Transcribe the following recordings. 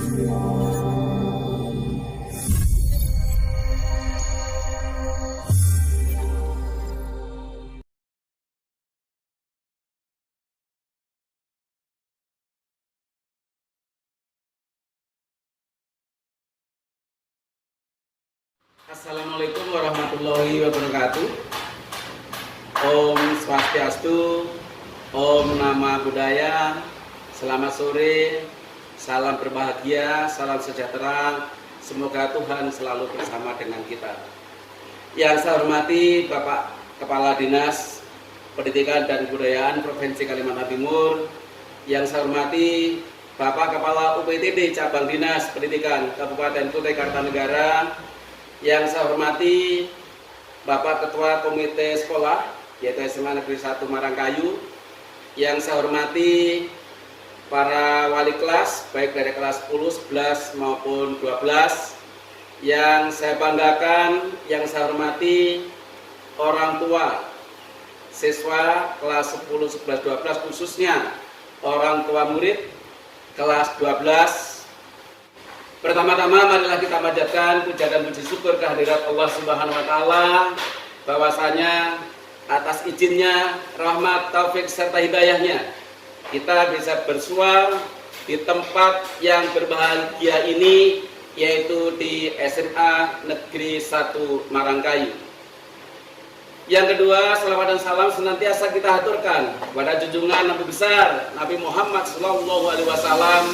Assalamualaikum warahmatullahi wabarakatuh. Om Swastiastu, Om Nama Budaya. Selamat sore, salam berbahagia, salam sejahtera. Semoga Tuhan selalu bersama dengan kita. Yang saya hormati Bapak Kepala Dinas Pendidikan dan Kebudayaan Provinsi Kalimantan Timur. Yang saya hormati Bapak Kepala UPTD Cabang Dinas Pendidikan Kabupaten Kutai Kartanegara. Yang saya hormati Bapak Ketua Komite Sekolah yaitu SMA Negeri 1 Marangkayu. Yang saya hormati para wali kelas baik dari kelas 10, 11 maupun 12. Yang saya banggakan, yang saya hormati orang tua siswa kelas 10, 11, 12 khususnya orang tua murid kelas 12. Pertama-tama marilah kita panjatkan puja dan puji syukur kehadirat Allah Subhanahu wa taala bahwasanya atas izinnya, rahmat, taufik serta hidayahnya kita bisa bersua di tempat yang berbahagia ini, yaitu di SMA Negeri 1 Marangkayu. Yang kedua, selawat dan salam senantiasa kita haturkan kepada junjungan Nabi besar Nabi Muhammad SAW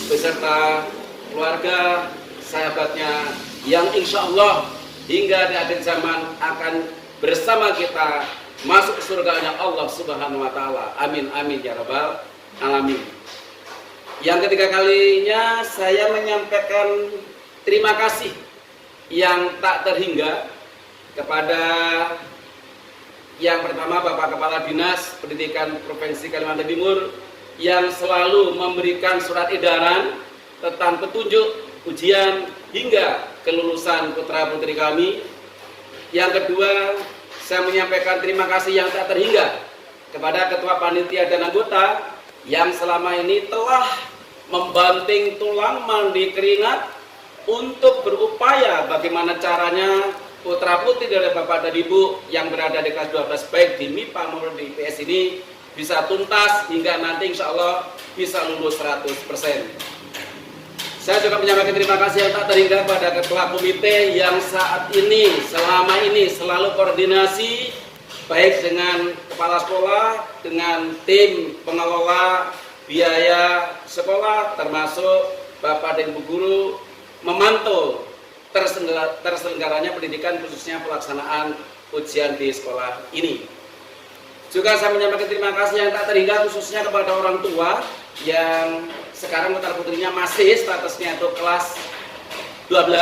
beserta keluarga, sahabatnya yang insya Allah hingga di akhir zaman akan bersama kita masuk surganya Allah Subhanahu wa taala. Amin amin ya rabbal alamin. Yang ketiga kalinya saya menyampaikan terima kasih yang tak terhingga kepada yang pertama Bapak Kepala Dinas Pendidikan Provinsi Kalimantan Timur yang selalu memberikan surat edaran tentang petunjuk, ujian, hingga kelulusan putra-putri kami. Yang kedua, saya menyampaikan terima kasih yang tak terhingga kepada Ketua Panitia dan anggota yang selama ini telah membanting tulang mandi keringat untuk berupaya bagaimana caranya putra-putri dari Bapak dan Ibu yang berada di kelas 12 baik di MIPA maupun di IPS ini bisa tuntas hingga nanti insya Allah bisa lulus 100%. Saya juga menyampaikan terima kasih yang tak terhingga pada ketua komite yang saat ini, selama ini selalu koordinasi baik dengan kepala sekolah, dengan tim pengelola biaya sekolah, termasuk Bapak dan Ibu Guru, memantau terselenggaranya pendidikan khususnya pelaksanaan ujian di sekolah ini. Juga saya menyampaikan terima kasih yang tak terhingga khususnya kepada orang tua yang sekarang putra putrinya masih statusnya itu kelas 12,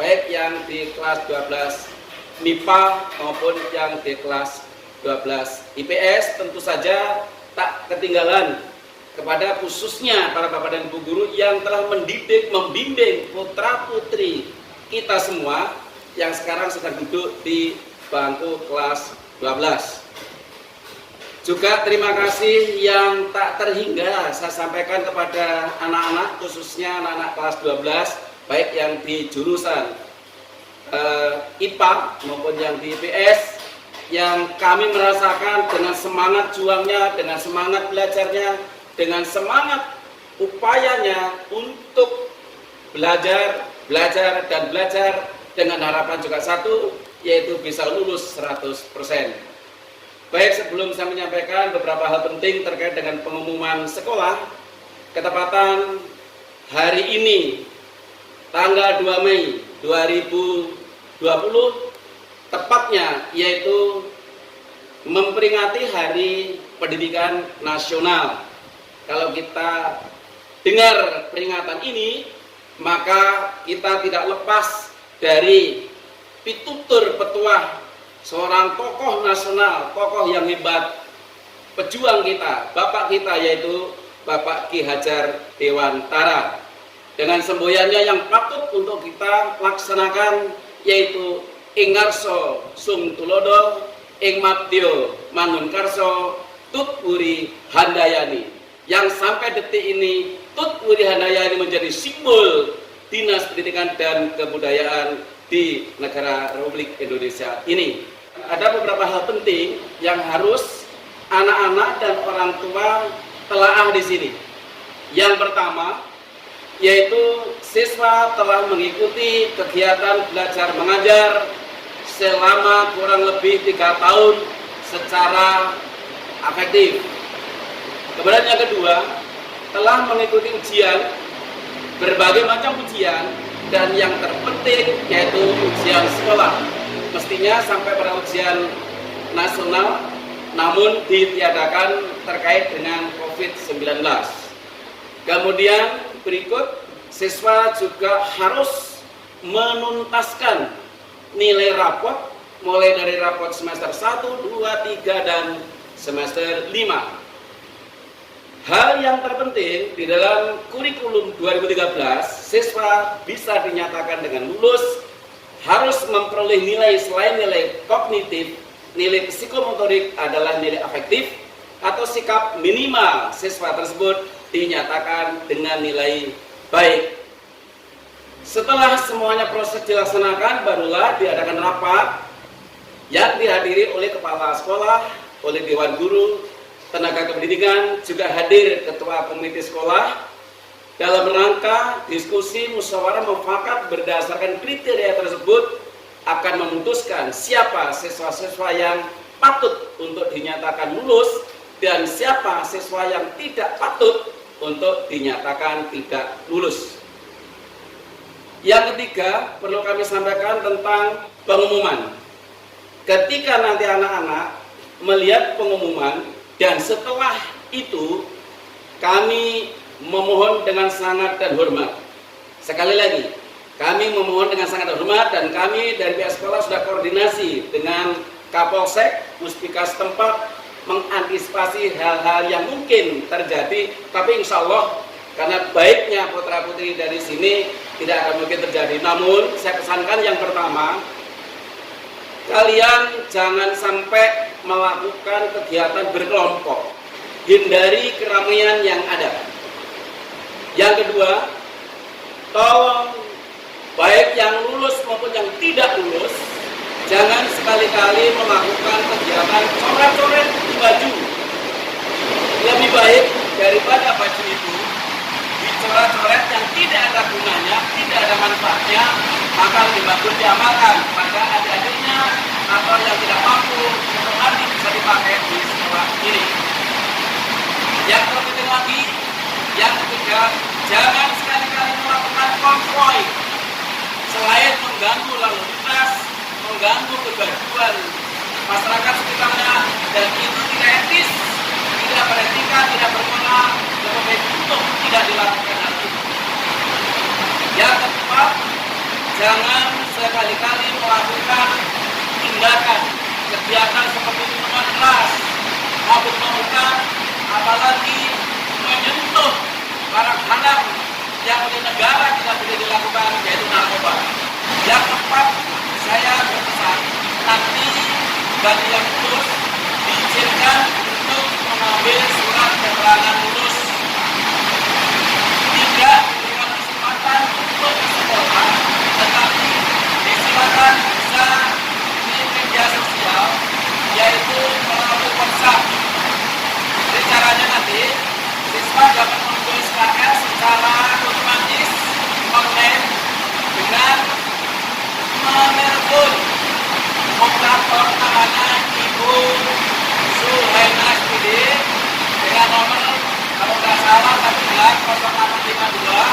baik yang di kelas 12 MIPA maupun yang di kelas 12 IPS. Tentu saja tak ketinggalan kepada khususnya para bapak dan ibu guru yang telah mendidik, membimbing putra putri kita semua yang sekarang sedang duduk di bangku kelas 12. Juga terima kasih yang tak terhingga saya sampaikan kepada anak-anak, khususnya anak-anak kelas 12, baik yang di jurusan IPA maupun yang di IPS, yang kami merasakan dengan semangat juangnya, dengan semangat belajarnya, dengan semangat upayanya untuk belajar dengan harapan juga satu, yaitu bisa lulus 100%. Baik, sebelum saya menyampaikan beberapa hal penting terkait dengan pengumuman sekolah, ketepatan hari ini, tanggal 2 Mei 2020, tepatnya yaitu memperingati Hari Pendidikan Nasional. Kalau kita dengar peringatan ini, maka kita tidak lepas dari pitutur petuah seorang tokoh nasional, tokoh yang hebat, pejuang kita, bapak kita, yaitu Bapak Ki Hajar Dewantara, dengan semboyannya yang patut untuk kita laksanakan, yaitu Ing Ngarso Sung Tulodo, Ing Mabdio Mangun Karso Tut Puri Handayani, yang sampai detik ini Tut Wiryahanaya ini menjadi simbol Dinas Pendidikan dan Kebudayaan di negara Republik Indonesia ini. Ada beberapa hal penting yang harus anak-anak dan orang tua telaah di sini. Yang pertama, yaitu siswa telah mengikuti kegiatan belajar mengajar selama kurang lebih 3 tahun secara efektif. Kemudian yang kedua, telah mengikuti ujian, berbagai macam ujian, dan yang terpenting yaitu ujian sekolah. Mestinya sampai pada ujian nasional, namun ditiadakan terkait dengan COVID-19. Kemudian berikut, siswa juga harus menuntaskan nilai rapot mulai dari rapot semester 1, 2, 3, dan semester 5. Hal yang terpenting di dalam kurikulum 2013, siswa bisa dinyatakan dengan lulus harus memperoleh nilai selain nilai kognitif, nilai psikomotorik adalah nilai afektif atau sikap minimal siswa tersebut dinyatakan dengan nilai baik. Setelah semuanya proses dilaksanakan, barulah diadakan rapat yang dihadiri oleh kepala sekolah, oleh dewan guru, tenaga kependidikan, juga hadir ketua komite sekolah dalam rangka diskusi musyawarah mufakat berdasarkan kriteria tersebut akan memutuskan siapa siswa-siswa yang patut untuk dinyatakan lulus dan siapa siswa yang tidak patut untuk dinyatakan tidak lulus. Yang ketiga, perlu kami sampaikan tentang pengumuman. Ketika nanti anak-anak melihat pengumuman dan setelah itu kami memohon dengan sangat dan hormat. Sekali lagi, kami memohon dengan sangat dan hormat dan kami dari pihak sekolah sudah koordinasi dengan Kapolsek, Puspika setempat mengantisipasi hal-hal yang mungkin terjadi, tapi insya Allah karena baiknya putra putri dari sini tidak akan mungkin terjadi. Namun saya pesankan yang pertama, kalian jangan sampai melakukan kegiatan berkelompok, hindari keramaian yang ada. Yang kedua, tolong baik yang lulus maupun yang tidak lulus, jangan sekali-kali melakukan kegiatan coret-coret di baju. Lebih baik daripada baju itu dicoret-coret yang tidak ada gunanya, tidak ada manfaatnya, maka lebih bagus diamalkan pada adik-adiknya atau yang tidak mampu untuk nanti bisa dipakai di sekolah ini. Yang terpenting lagi, yang ketiga, jangan sekali-kali melakukan konvoi selain mengganggu lalu lintas, mengganggu kegaduhan masyarakat sekitarnya, dan itu tidak etis, tidak beretika, tidak berguna, lebih baik untuk tidak dilakukan hal itu. Yang keempat, jangan sekali-kali melakukan tindakan kegiatan seperti minuman keras, mabuk-mabukan, apalagi menyentuh barang haram yang oleh negara tidak boleh dilakukan, yaitu narkoba. Yang keempat, saya berpesan nanti bagi yang lulus diizinkan untuk mengambil surat keterangan lulus, tidak diberikan kesempatan untuk ke sekolah, tetapi disilakan bisa di media sosial, yaitu melalui WhatsApp. Jadi caranya nanti siswa dapat menulis KL secara otomatis online dengan menelpon operator namanya Ibu Suhaina SPD dengan nomor kalau tidak salah 0852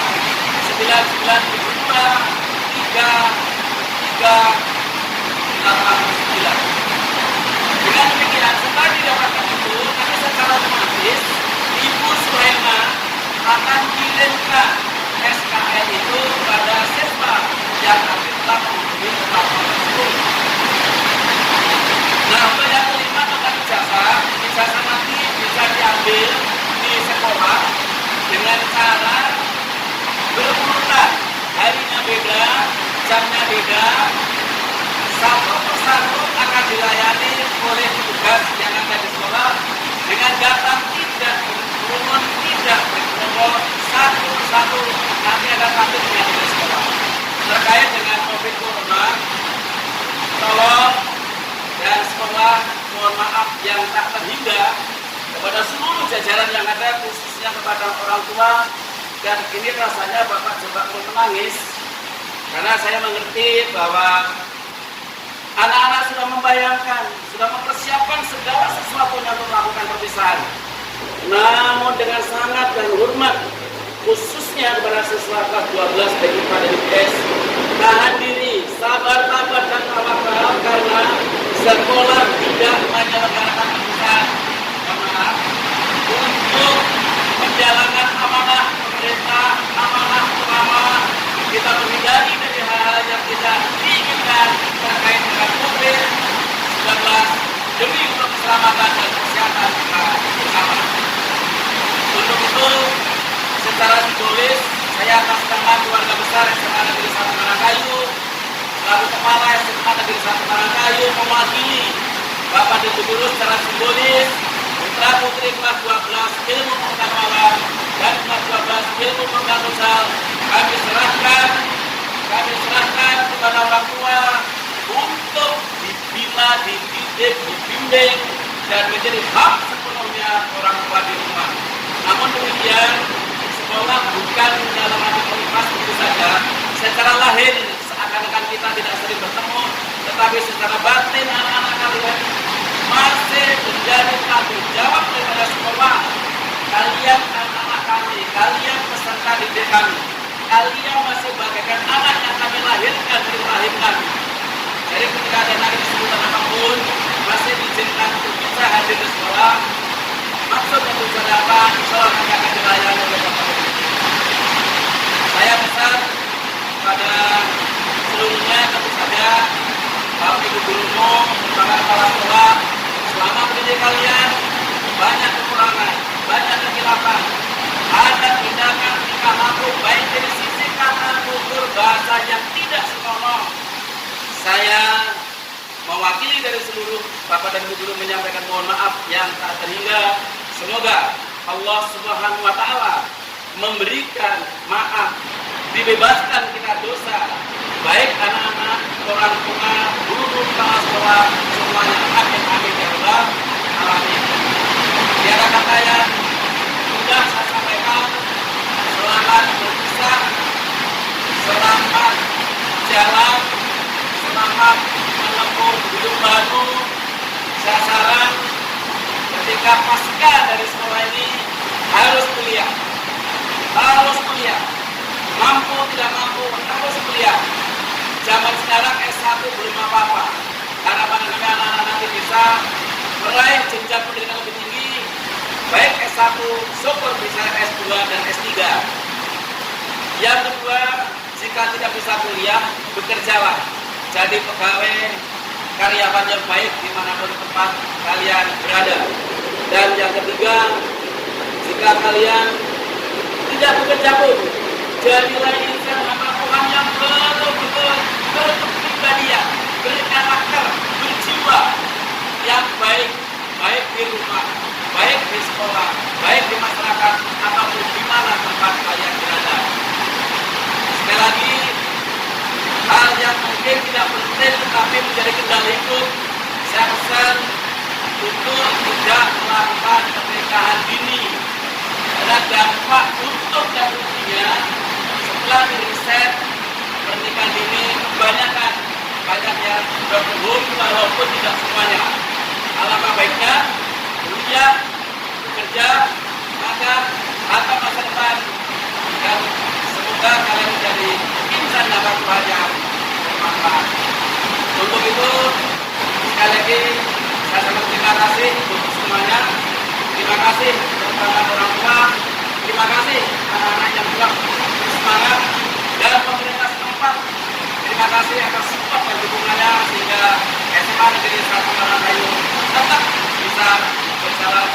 Dengan demikian, setelah didapatkan itu, nanti secara otomatis Ibu Suhaina akan kirimkan SKL itu pada siswa yang nanti telah memenuhi persyaratan tersebut. Nah, untuk yang kelima tentang ijazah nanti bisa diambil di sekolah dengan cara berurutan, harinya beda, jamnya beda, satu persatu akan dilayani oleh petugas yang ada di sekolah dengan datang tidak berkerumun, tidak berkelompok, satu satu nanti akan lanjut dengan sekolah. Terkait dengan COVID Corona, tolong dan sekolah mohon maaf yang tak terhingga kepada seluruh jajaran yang ada, khususnya kepada orang tua. Dan ini rasanya Bapak coba menangis karena saya mengerti bahwa anak-anak sudah membayangkan, sudah mempersiapkan segala sesuatunya untuk melakukan perpisahan. Namun dengan sangat dan hormat, khususnya kepada siswa kelas 12 dan IPA dan IPS, tahan diri, sabar dan tawakal karena sekolah tidak menyelenggarakan perpisahan. Untuk menjalankan amanah pemerintah, amanah ulama, kita menghindari dari hal-hal yang tidak diinginkan terkait dengan COVID-19 demi untuk keselamatan dan kesehatan kita bersama. Untuk itu, secara simbolis, saya atas nama keluarga besar SMA Negeri 1 Marangkayu, selaku kepala SMA Negeri 1 Marangkayu, mewakili Bapak dan Ibu Guru secara simbolis, putra putri kelas 12 ilmu pengetahuan dan kelas 12 ilmu pengetahuan kami serahkan kepada orang tua untuk dibina, dididik, dibimbing dan menjadi hak sepenuhnya orang tua di rumah. Namun demikian, sekolah bukan dalam arti privat itu saja. Secara lahir seakan-akan kita tidak sering bertemu, tetapi secara batin anak-anak kalian masih menjadi tanggung jawab daripada sekolah. Kalian anak-anak kami, kalian peserta didik kami, kalian masih bagaikan anak yang kami lahirkan di rahim kami. Jadi ketika ada nanti sebutan apapun, masih diizinkan untuk bisa hadir di sekolah. Maksud dan tujuan apa? Insyaallah kami akan dilayani oleh Bapak Ibu. Saya pesan pada seluruhnya, tentu saja Bapak Ibu gurumu, para kepala sekolah, selama pendidik kalian banyak kekurangan, banyak kekhilafan, ada tindakan tingkah laku baik dari sisi kata, tutur, bahasa yang tidak senonoh. Saya mewakili dari seluruh Bapak dan Ibu guru menyampaikan mohon maaf yang tak terhingga. Semoga Allah Subhanahu wa Ta'ala memberikan maaf, dibebaskan kita dosa, baik anak-anak, orang tua, guru, kepala sekolah, semuanya. Amin amin ya rabbal alamin. Tiada kata yang sudah saya sampaikan. Selamat berpisah, selamat jalan, selamat menempuh hidup baru. Saya saran ketika pasca dari sekolah ini harus kuliah, mampu tidak mampu harus kuliah. Zaman sekarang S1 belum apa-apa. Harapan kami anak-anak nanti bisa meraih jenjang pendidikan lebih tinggi, baik S1, syukur bisa S2 dan S3. Yang kedua, jika tidak bisa kuliah, bekerjalah. Jadi pegawai, karyawan yang baik dimanapun tempat kalian berada. Dan yang ketiga, jika kalian tidak bekerja pun, jadilah insan hamba Tuhan yang betul-betul berkepribadian, berkarakter, berjiwa yang baik, baik di rumah, baik di sekolah, baik di masyarakat, ataupun di mana tempat kalian berada. Sekali lagi, hal yang mungkin tidak penting tetapi menjadi kendala hidup, saya pesan untuk tidak melakukan pernikahan dini. Ada dampak untuk dan ruginya. Setelah riset, pernikahan dini kebanyakan banyak yang berhubung walaupun tidak semuanya. Alangkah baiknya kuliah, bekerja, makan, atau masa depan, dan semoga kalian menjadi insan dapat banyak bermanfaat. Untuk itu, sekali lagi saya sangat terima kasih untuk semuanya. Terima kasih kepada orang tua, terima kasih anak-anak yang telah bersemangat, dan pemerintah setempat. Terima kasih atas support dan dukungannya sehingga SMA Negeri 1 Marangkayu tetap bisa berjalan